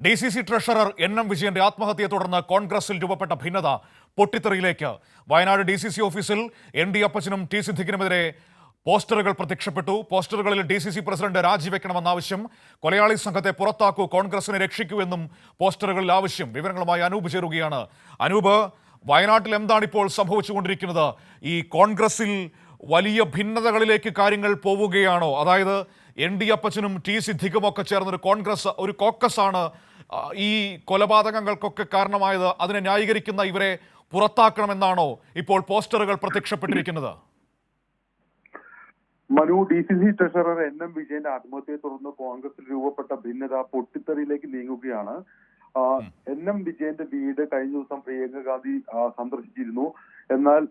DCC treasurer NM വിജയന്റെ ആത്മഹത്യയെ തുടർന്ന് കോൺഗ്രസിൽ രൂപപ്പെട്ട ഭിന്നത പൊട്ടിത്തെറിയിലേക്ക്. വയനാട് DCC ഓഫീസിൽ ND അപ്പച്ചനും T സിദ്ദിഖിനുമെതിരെ പോസ്റ്ററുകൾ പ്രത്യക്ഷപ്പെട്ടു. പോസ്റ്ററുകളിൽ DCC പ്രസിഡന്റ് രാജിവെക്കണമെന്ന ആവശ്യം, കൊലയാളി സംഘത്തെ പുറത്താക്കൂ, കോൺഗ്രസിനെ രക്ഷിക്കൂ എന്നും പോസ്റ്ററുകളിൽ ആവശ്യം. വിവരങ്ങളുമായി അനൂപ് ചേരുകയാണ്. അനൂപ്, വയനാട്ടിൽ എന്താണ് ഇപ്പോൾ സംഭവിച്ചുകൊണ്ടിരിക്കുന്നത്? ഈ കോൺഗ്രസിൽ വലിയ ഭിന്നതകളിലേക്ക് കാര്യങ്ങൾ പോവുകയാണോ? അതായത് ND അപ്പച്ചനും T സിദ്ദിഖും ഒക്കെ ചേർന്നൊരു ഒരു കോക്കസ് ആണ് ഈ കൊലപാതകങ്ങൾക്കൊക്കെ കാരണമായത്. അതിനെ ന്യായീകരിക്കുന്ന ഇവരെ പുറത്താക്കണമെന്നാണോ ഇപ്പോൾ പോസ്റ്ററുകൾ പ്രത്യക്ഷപ്പെട്ടിരിക്കുന്നത്? മനു, DCC ട്രഷറർ NM വിജയന്റെ ആത്മഹത്യയെ തുടർന്ന് കോൺഗ്രസിൽ രൂപപ്പെട്ട ഭിന്നത പൊട്ടിത്തെറിയിലേക്ക് നീങ്ങുകയാണ്. NM വിജയന്റെ വീട് കഴിഞ്ഞ ദിവസം പ്രിയങ്ക ഗാന്ധി സന്ദർശിച്ചിരുന്നു. എന്നാൽ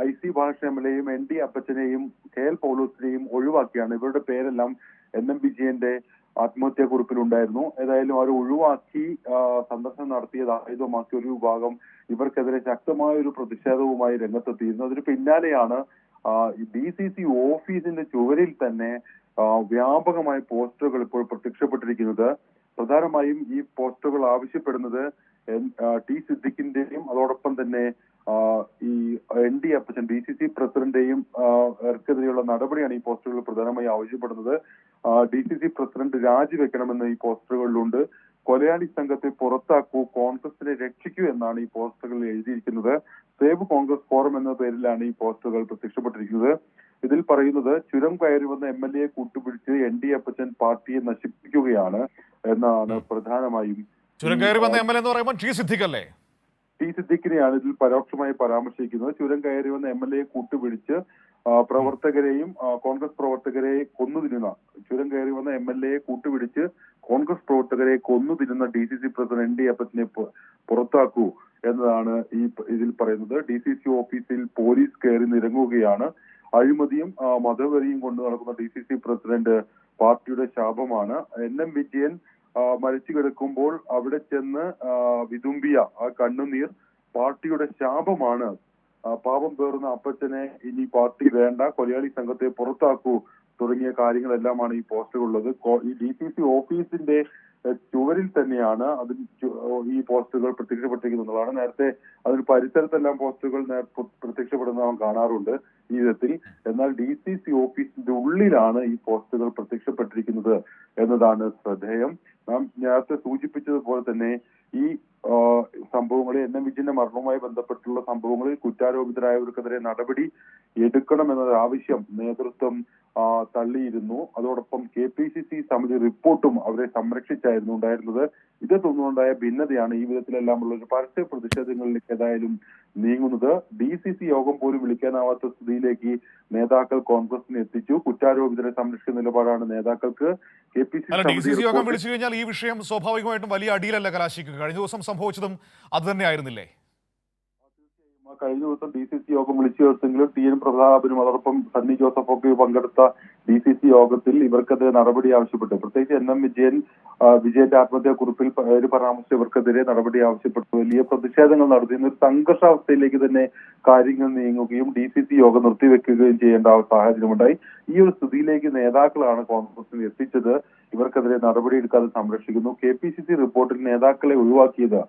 IC ബാലകൃഷ്ണൻ MLA-യും ND അപ്പച്ചനെയും KL പൗലോസിനെയും ഒഴിവാക്കിയാണ്. ഇവരുടെ പേരെല്ലാം NM വിജയന്റെ ആത്മഹത്യാ കുറിപ്പിലുണ്ടായിരുന്നു. ഏതായാലും അവർ ഒഴിവാക്കി സന്ദർശനം നടത്തിയത് ആയുധമാക്കിയ ഒരു വിഭാഗം ഇവർക്കെതിരെ ശക്തമായ ഒരു പ്രതിഷേധവുമായി രംഗത്തെത്തിയിരുന്നു. അതിന് പിന്നാലെയാണ് DCC ഓഫീസിന്റെ ചുവരിൽ തന്നെ വ്യാപകമായ പോസ്റ്ററുകൾ ഇപ്പോൾ പ്രത്യക്ഷപ്പെട്ടിരിക്കുന്നത്. പ്രധാനമായും ഈ പോസ്റ്ററുകൾ ആവശ്യപ്പെടുന്നത് T സിദ്ദിഖിന്റെയും അതോടൊപ്പം തന്നെ ഈ ND അപ്പച്ചൻ DCC പ്രസിഡന്റെയും ക്കെതിരെയുള്ള നടപടിയാണ് ഈ പോസ്റ്ററുകൾ പ്രധാനമായി ആവശ്യപ്പെടുന്നത്. DCC പ്രസിഡന്റ് രാജിവെക്കണമെന്ന് ഈ പോസ്റ്ററുകളിലുണ്ട്. കൊലയാളി സംഘത്തെ പുറത്താക്കൂ, കോൺഗ്രസിനെ രക്ഷിക്കൂ എന്നാണ് ഈ പോസ്റ്ററുകളിൽ എഴുതിയിരിക്കുന്നത്. സേവ് കോൺഗ്രസ് ഫോറം എന്ന പേരിലാണ് ഈ പോസ്റ്ററുകൾ പ്രത്യക്ഷപ്പെട്ടിരിക്കുന്നത്. ഇതിൽ പറയുന്നത്, ചുരം കയറി വന്ന MLA കൂട്ടുപിടിച്ച് ND അപ്പച്ചൻ പാർട്ടിയെ നശിപ്പിക്കുകയാണ് എന്നാണ് പ്രധാനമായും. ചുരം കയറി വന്ന MLA എന്ന് പറയുമ്പോൾ T സിദ്ദിഖ് അല്ലേ? T സിദ്ദിഖിനെയാണ് ഇതിൽ പരോക്ഷമായി പരാമർശിക്കുന്നത്. ചുരം കയറി വന്ന MLA കൂട്ടുപിടിച്ച് പ്രവർത്തകരെയും കോൺഗ്രസ് പ്രവർത്തകരെ ചുരം കയറി വന്ന MLA കൂട്ടുപിടിച്ച് കോൺഗ്രസ് പ്രവർത്തകരെ കൊന്നുതിരുന്ന DCC പ്രസിഡന്റ് ND അപ്പച്ചനെ പുറത്താക്കൂ എന്നതാണ് ഇതിൽ പറയുന്നത്. DCC ഓഫീസിൽ പോലീസ് കയറി നിരങ്ങുകയാണ്. അഴിമതിയും മതവെറിയും കൊണ്ട് നടക്കുന്ന DCC പ്രസിഡന്റ് പാർട്ടിയുടെ ശാപമാണ്. NM വിജയൻ മരിച്ചു കിടക്കുമ്പോൾ അവിടെ ചെന്ന് വിതുമ്പിയ ആ കണ്ണുനീർ പാർട്ടിയുടെ ശാപമാണ്. പാപം പേറുന്ന അപ്പച്ചനെ ഇനി പാർട്ടി വേണ്ട, കൊലയാളി സംഘത്തെ പുറത്താക്കൂ തുടങ്ങിയ കാര്യങ്ങളെല്ലാമാണ് ഈ പോസ്റ്ററുകളുള്ളത്. ഈ DCC ഓഫീസിന്റെ ചുവരിൽ തന്നെയാണ് ഈ പോസ്റ്ററുകൾ പ്രത്യക്ഷപ്പെട്ടിരിക്കുന്നതാണ്. നേരത്തെ അതിന് പരിസരത്തെല്ലാം പോസ്റ്ററുകൾ പ്രത്യക്ഷപ്പെടുന്ന നാം കാണാറുണ്ട് ഈ വിധത്തിൽ. എന്നാൽ DCC ഓഫീസിന്റെ ഉള്ളിലാണ് ഈ പോസ്റ്ററുകൾ പ്രത്യക്ഷപ്പെട്ടിരിക്കുന്നത് എന്നതാണ് ശ്രദ്ധേയം. നാം നേരത്തെ സൂചിപ്പിച്ചതുപോലെ തന്നെ ഈ സംഭവങ്ങളിൽ NM വിജയന്റെ മരണവുമായി ബന്ധപ്പെട്ടുള്ള സംഭവങ്ങളിൽ കുറ്റാരോപിതരായവർക്കെതിരെ നടപടി എടുക്കണമെന്നത് ആവശ്യം നേതൃത്വം തള്ളിയിരുന്നു. അതോടൊപ്പം KPCC സമിതി റിപ്പോർട്ടും അവരെ സംരക്ഷിച്ചായിരുന്നു ഉണ്ടായിരുന്നത്. ഇതേ തുടർന്നുണ്ടായ ഭിന്നതയാണ് ഈ വിധത്തിലെല്ലാമുള്ള ഒരു പരസ്യ പ്രതിഷേധങ്ങളിലേക്ക് ഏതായാലും നീങ്ങുന്നത്. DCC യോഗം പോലും വിളിക്കാനാവാത്ത സ്ഥിതിയിലേക്ക് നേതാക്കൾ കോൺഗ്രസിനെ എത്തിച്ചു. കുറ്റാരോപിതരെ സംരക്ഷിക്കുന്ന നിലപാടാണ് നേതാക്കൾക്ക്. DCC യോഗം വിളിച്ചു കഴിഞ്ഞാൽ ഈ വിഷയം സ്വാഭാവികമായിട്ടും വലിയ അടിയിലല്ല കലാശിക്കുക. കഴിഞ്ഞ ദിവസം സംഭവിച്ചതും അത് തന്നെ ആയിരുന്നില്ലേ? കഴിഞ്ഞ ദിവസം DCC യോഗം വിളിച്ചു ചേർത്തെങ്കിലും TN പ്രതാപനും അതോടൊപ്പം സണ്ണി ജോസഫ് ഒക്കെ പങ്കെടുത്ത DCC യോഗത്തിൽ ഇവർക്കെതിരെ നടപടി ആവശ്യപ്പെട്ടു. പ്രത്യേകിച്ച് NM വിജയന്റെ ആത്മഹത്യാ കുറിപ്പിൽ പേര് പരാമർശിച്ച ഇവർക്കെതിരെ നടപടി ആവശ്യപ്പെട്ടു. വലിയ പ്രതിഷേധങ്ങൾ നടത്തുന്ന ഒരു സംഘർഷാവസ്ഥയിലേക്ക് തന്നെ കാര്യങ്ങൾ നീങ്ങുകയും DCC യോഗം നിർത്തിവെക്കുകയും ചെയ്യേണ്ട സാഹചര്യമുണ്ടായി. ഈ ഒരു സ്ഥിതിയിലേക്ക് നേതാക്കളാണ് കോൺഗ്രസിൽ എത്തിച്ചത്. ഇവർക്കെതിരെ നടപടിയെടുക്കാതെ സംരക്ഷിക്കുന്നു. KPCC റിപ്പോർട്ടിൽ നേതാക്കളെ ഒഴിവാക്കിയത്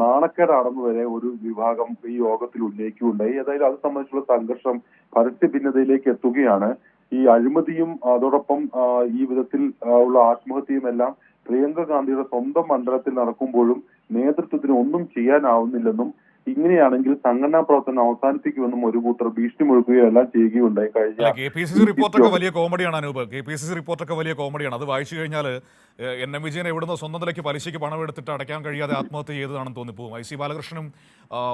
നാണക്കേടാണെന്ന് വരെ ഒരു വിഭാഗം ഈ യോഗത്തിൽ ഉന്നയിക്കുകയുണ്ടായി. ഏതായാലും അത് സംബന്ധിച്ചുള്ള സംഘർഷം പരസ്യ ഭിന്നതയിലേക്ക് എത്തുകയാണ്. ഈ അഴിമതിയും അതോടൊപ്പം ഈ വിധത്തിൽ ഉള്ള ആത്മഹത്യയും എല്ലാം പ്രിയങ്ക ഗാന്ധിയുടെ സ്വന്തം മണ്ഡലത്തിൽ നടക്കുമ്പോഴും നേതൃത്വത്തിന് ഒന്നും ചെയ്യാനാവുന്നില്ലെന്നും ഇങ്ങനെയാണെങ്കിൽ സംഘടനാ പ്രവർത്തനം അവസാനിപ്പിക്കുമെന്നും ഒരു കൂട്ടർ ഭീഷണി മുഴക്കുകയോ എല്ലാം ചെയ്യുകയുണ്ടായി. കഴിഞ്ഞ KPCC റിപ്പോർട്ടൊക്കെ വലിയ കോമഡിയാണ് അനൂപ്. KPCC റിപ്പോർട്ടൊക്കെ വലിയ കോമഡിയാണ്. അത് വായിച്ചു കഴിഞ്ഞാൽ NM വിജയൻ എവിടുന്ന് സ്വന്തം നിലയ്ക്ക് പലിശയ്ക്ക് പണം എടുത്തിട്ട് അടയ്ക്കാൻ കഴിയാതെ ആത്മഹത്യ ചെയ്തതാണെന്ന് തോന്നിപ്പോകും. IC ബാലകൃഷ്ണനും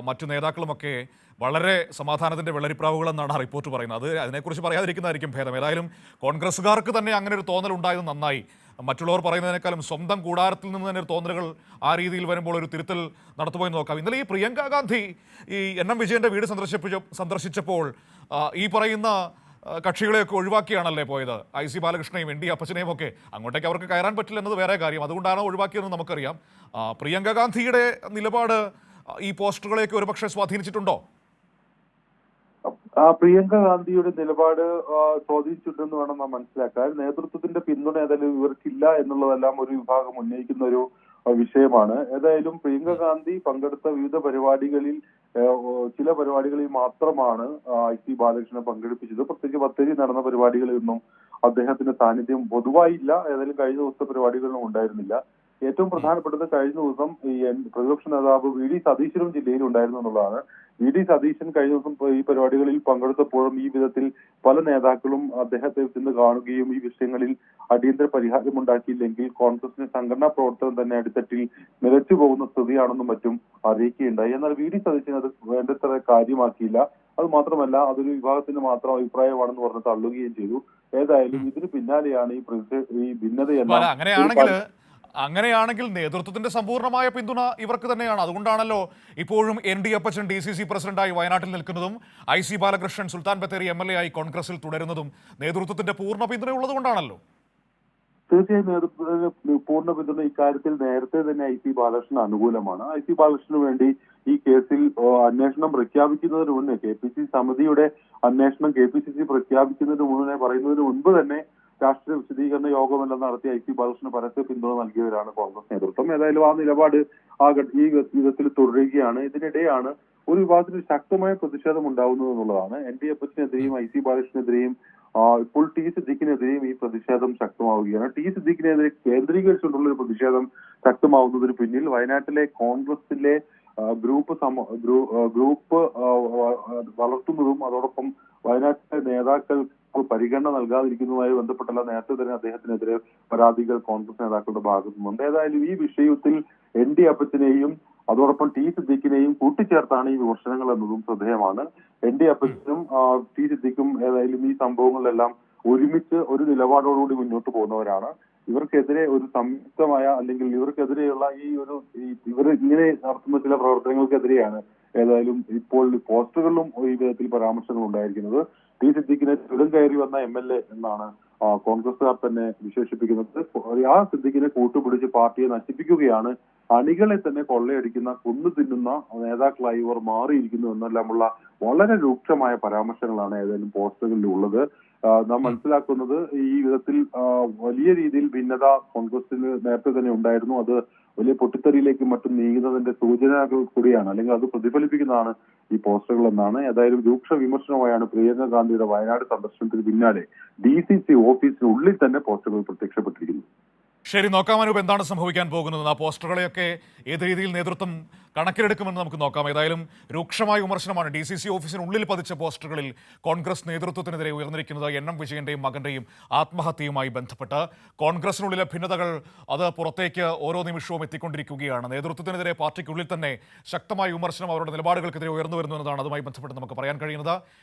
മറ്റു നേതാക്കളുമൊക്കെ വളരെ സമാധാനത്തിന്റെ വെള്ളരിപ്രാവുകളെന്നാണ് ആ റിപ്പോർട്ട് പറയുന്നത്. അതിനെക്കുറിച്ച് പറയാതിരിക്കുന്നതായിരിക്കും ഭേദം. ഏതായാലും കോൺഗ്രസ്സുകാർക്ക് തന്നെ അങ്ങനെ ഒരു തോന്നൽ ഉണ്ടായത് നന്നായി. മറ്റുള്ളവർ പറയുന്നതിനേക്കാളും സ്വന്തം കൂടാരത്തിൽ നിന്ന് തന്നെ തോന്നലുകൾ ആ രീതിയിൽ വരുമ്പോൾ ഒരു തിരുത്തൽ നടത്തുപോയി നോക്കാം. ഇന്നലെ ഈ പ്രിയങ്ക ഗാന്ധി ഈ NM വിജയന്റെ വീട് സന്ദർശിച്ചപ്പോൾ ഈ പറയുന്ന കക്ഷികളെയൊക്കെ ഒഴിവാക്കിയാണല്ലേ പോയത്. IC ബാലകൃഷ്ണനെയും ND അപ്പച്ചനെയും ഒക്കെ. അങ്ങോട്ടേക്ക് അവർക്ക് കയറാൻ പറ്റില്ല എന്നത് വേറെ കാര്യം. അതുകൊണ്ടാണ് ഒഴിവാക്കിയതെന്ന് നമുക്കറിയാം. പ്രിയങ്ക ഗാന്ധിയുടെ നിലപാട് ഈ പോസ്റ്ററുകളെയൊക്കെ ഒരുപക്ഷെ സ്വാധീനിച്ചിട്ടുണ്ടോ? പ്രിയങ്ക ഗാന്ധിയുടെ നിലപാട് സ്വാധീനിച്ചിട്ടുണ്ടെന്ന് വേണം നാം മനസ്സിലാക്കാൻ. നേതൃത്വത്തിന്റെ പിന്തുണ ഏതായാലും ഇവർക്കില്ല എന്നുള്ളതെല്ലാം ഒരു വിഭാഗം ഉന്നയിക്കുന്ന ഒരു വിഷയമാണ്. ഏതായാലും പ്രിയങ്ക ഗാന്ധി പങ്കെടുത്ത വിവിധ പരിപാടികളിൽ ചില പരിപാടികളിൽ മാത്രമാണ് IC ബാലകൃഷ്ണനെ പങ്കെടുപ്പിച്ചത്. പ്രത്യേകിച്ച് ബത്തേരി നടന്ന പരിപാടികളിലൊന്നും അദ്ദേഹത്തിന്റെ സാന്നിധ്യം പൊതുവായില്ല. ഏതായാലും കഴിഞ്ഞ ദിവസത്തെ പരിപാടികളിലും ഉണ്ടായിരുന്നില്ല. ഏറ്റവും പ്രധാനപ്പെട്ടത് കഴിഞ്ഞ ദിവസം ഈ പ്രതിപക്ഷ നേതാവ് VD സതീശനും ജില്ലയിൽ ഉണ്ടായിരുന്നു എന്നുള്ളതാണ്. VD സതീശൻ കഴിഞ്ഞ ദിവസം ഈ പരിപാടികളിൽ പങ്കെടുത്തപ്പോഴും ഈ വിധത്തിൽ പല നേതാക്കളും അദ്ദേഹത്തെ ചെന്ന് കാണുകയും ഈ വിഷയങ്ങളിൽ അടിയന്തര പരിഹാരം ഉണ്ടാക്കിയില്ലെങ്കിൽ കോൺഗ്രസിന്റെ സംഘടനാ പ്രവർത്തനം തന്നെ അടിത്തട്ടിൽ നിലച്ചു പോകുന്ന സ്ഥിതിയാണെന്നും മറ്റും അറിയിക്കുകയുണ്ടായി. എന്നാൽ VD സതീശൻ അത് വേണ്ടത്ര കാര്യമാക്കിയില്ല. അത് മാത്രമല്ല, അതൊരു വിഭാഗത്തിന്റെ മാത്രം അഭിപ്രായമാണെന്ന് പറഞ്ഞ് തള്ളുകയും ചെയ്തു. ഏതായാലും ഇതിന് പിന്നാലെയാണ് ഈ ഭിന്നതയെല്ലാം. അങ്ങനെയാണെങ്കിൽ നേതൃത്വത്തിന്റെ സമ്പൂർണ്ണമായ പിന്തുണ ഇവർക്ക് തന്നെയാണ്. അതുകൊണ്ടാണല്ലോ ഇപ്പോഴും ND അപ്പച്ചൻ DCC പ്രസിഡന്റായി വയനാട്ടിൽ നിൽക്കുന്നതും IC ബാലകൃഷ്ണൻ സുൽത്താൻ ബത്തേരി MLA ആയി കോൺഗ്രസിൽ തുടരുന്നതും നേതൃത്വത്തിന്റെ പൂർണ്ണ പിന്തുണ ഉള്ളത് കൊണ്ടാണല്ലോ. തീർച്ചയായും നേതൃത്വത്തിന്റെ പൂർണ്ണ പിന്തുണ ഇക്കാര്യത്തിൽ നേരത്തെ തന്നെ IC ബാലകൃഷ്ണന് അനുകൂലമാണ്. IC ബാലകൃഷ്ണന് വേണ്ടി ഈ കേസിൽ അന്വേഷണം പ്രഖ്യാപിക്കുന്നതിന് മുന്നേ KPCC സമിതിയുടെ അന്വേഷണം KPCC പ്രഖ്യാപിക്കുന്നതിന് മുന്നേ പറയുന്നതിന് മുൻപ് തന്നെ രാഷ്ട്രീയ വിശദീകരണ യോഗമെല്ലാം നടത്തി IC ബാലകൃഷ്ണന് പരസ്യ പിന്തുണ നൽകിയവരാണ് കോൺഗ്രസ് നേതൃത്വം. ഏതായാലും ആ നിലപാട് ഈ വിധത്തിൽ തുടരുകയാണ്. ഇതിനിടെയാണ് ഒരു വിഭാഗത്തിൽ ശക്തമായ പ്രതിഷേധം ഉണ്ടാവുന്നത് എന്നുള്ളതാണ്. ND അപ്പച്ചനെതിരെയും IC ബാലകൃഷ്ണനെതിരെയും ഇപ്പോൾ T സിദ്ദീഖിനെതിരെയും ഈ പ്രതിഷേധം ശക്തമാവുകയാണ്. T സിദ്ദീഖിനെതിരെ കേന്ദ്രീകരിച്ചുകൊണ്ടുള്ള ഒരു പ്രതിഷേധം ശക്തമാവുന്നതിന് പിന്നിൽ വയനാട്ടിലെ കോൺഗ്രസിലെ ഗ്രൂപ്പ് വളർത്തുന്നതും അതോടൊപ്പം വയനാട്ടിലെ നേതാക്കൾ പരിഗണന നൽകാതിരിക്കുന്നതുമായി ബന്ധപ്പെട്ടല്ല നേരത്തെ തന്നെ അദ്ദേഹത്തിനെതിരെ പരാതികൾ കോൺഗ്രസ് നേതാക്കളുടെ ഭാഗത്തു നിന്നുണ്ട്. ഏതായാലും ഈ വിഷയത്തിൽ ND അപ്പച്ചനെയും അതോടൊപ്പം T സിദ്ദീഖിനെയും കൂട്ടിച്ചേർത്താണ് ഈ വിമർശനങ്ങൾ എന്നതും ശ്രദ്ധേയമാണ്. ND അപ്പച്ചനും T സിദ്ദീഖും ഏതായാലും ഈ സംഭവങ്ങളിലെല്ലാം ഒരുമിച്ച് ഒരു നിലപാടോടുകൂടി മുന്നോട്ട് പോകുന്നവരാണ്. ഇവർക്കെതിരെ ഒരു സംയുക്തമായ അല്ലെങ്കിൽ ഇവർക്കെതിരെയുള്ള ഇവർ ഇങ്ങനെ നടത്തുന്ന ചില പ്രവർത്തനങ്ങൾക്കെതിരെയാണ് ഏതായാലും ഇപ്പോൾ പോസ്റ്ററുകളിലും ഈ വിധത്തിൽ പരാമർശങ്ങൾ ഉണ്ടായിരിക്കുന്നത്. T സിദ്ദീഖിനെ ചുരം കയറി വന്ന MLA എന്നാണ് കോൺഗ്രസുകാർ തന്നെ വിശേഷിപ്പിക്കുന്നത്. ആ സിദ്ദീഖിനെ കൂട്ടുപിടിച്ച് പാർട്ടിയെ നശിപ്പിക്കുകയാണ്, അണികളെ തന്നെ കൊള്ളയടിക്കുന്ന കൊന്നു തിന്നുന്ന നേതാക്കളായി ഇവർ മാറിയിരിക്കുന്നു എന്നെല്ലാമുള്ള വളരെ രൂക്ഷമായ പരാമർശങ്ങളാണ് ഏതായാലും പോസ്റ്ററുകളിൽ ഉള്ളത്. നാം മനസ്സിലാക്കുന്നത് ഈ വിധത്തിൽ വലിയ രീതിയിൽ ഭിന്നത കോൺഗ്രസിന് നേരത്തെ തന്നെ ഉണ്ടായിരുന്നു. അത് വലിയ പൊട്ടിത്തെറിയിലേക്ക് മറ്റും നീങ്ങുന്നതിന്റെ സൂചനകൾ കൂടിയാണ്, അല്ലെങ്കിൽ അത് പ്രതിഫലിപ്പിക്കുന്നതാണ് ഈ പോസ്റ്ററുകൾ എന്നാണ്. ഏതായാലും രൂക്ഷ വിമർശനമായാണ് പ്രിയങ്ക ഗാന്ധിയുടെ വയനാട് സന്ദർശനത്തിന് പിന്നാലെ DCC ഓഫീസിനുള്ളിൽ തന്നെ പോസ്റ്ററുകൾ പ്രത്യക്ഷപ്പെട്ടിരിക്കുന്നു. ശരി, നോക്കാം അനൂപ്, എന്താണ് സംഭവിക്കാൻ പോകുന്നത്. ആ പോസ്റ്ററുകളെയൊക്കെ ഏത് രീതിയിൽ നേതൃത്വം കണക്കിലെടുക്കുമെന്ന് നമുക്ക് നോക്കാം. ഏതായാലും രൂക്ഷമായ വിമർശനമാണ് DCC ഓഫീസിനുള്ളിൽ പതിച്ച പോസ്റ്ററുകളിൽ കോൺഗ്രസ് നേതൃത്വത്തിനെതിരെ ഉയർന്നിരിക്കുന്നത്. NM വിജയന്റെയും മകന്റെയും ആത്മഹത്യയുമായി ബന്ധപ്പെട്ട് കോൺഗ്രസിനുള്ളിലെ ഭിന്നതകൾ അത് പുറത്തേക്ക് ഓരോ നിമിഷവും എത്തിക്കൊണ്ടിരിക്കുകയാണ്. നേതൃത്വത്തിനെതിരെ പാർട്ടിക്കുള്ളിൽ തന്നെ ശക്തമായ വിമർശനം അവരുടെ നിലപാടുകൾക്കെതിരെ ഉയർന്നു വരുന്നു എന്നതാണ് അതുമായി ബന്ധപ്പെട്ട് നമുക്ക് പറയാൻ കഴിയുന്നത്.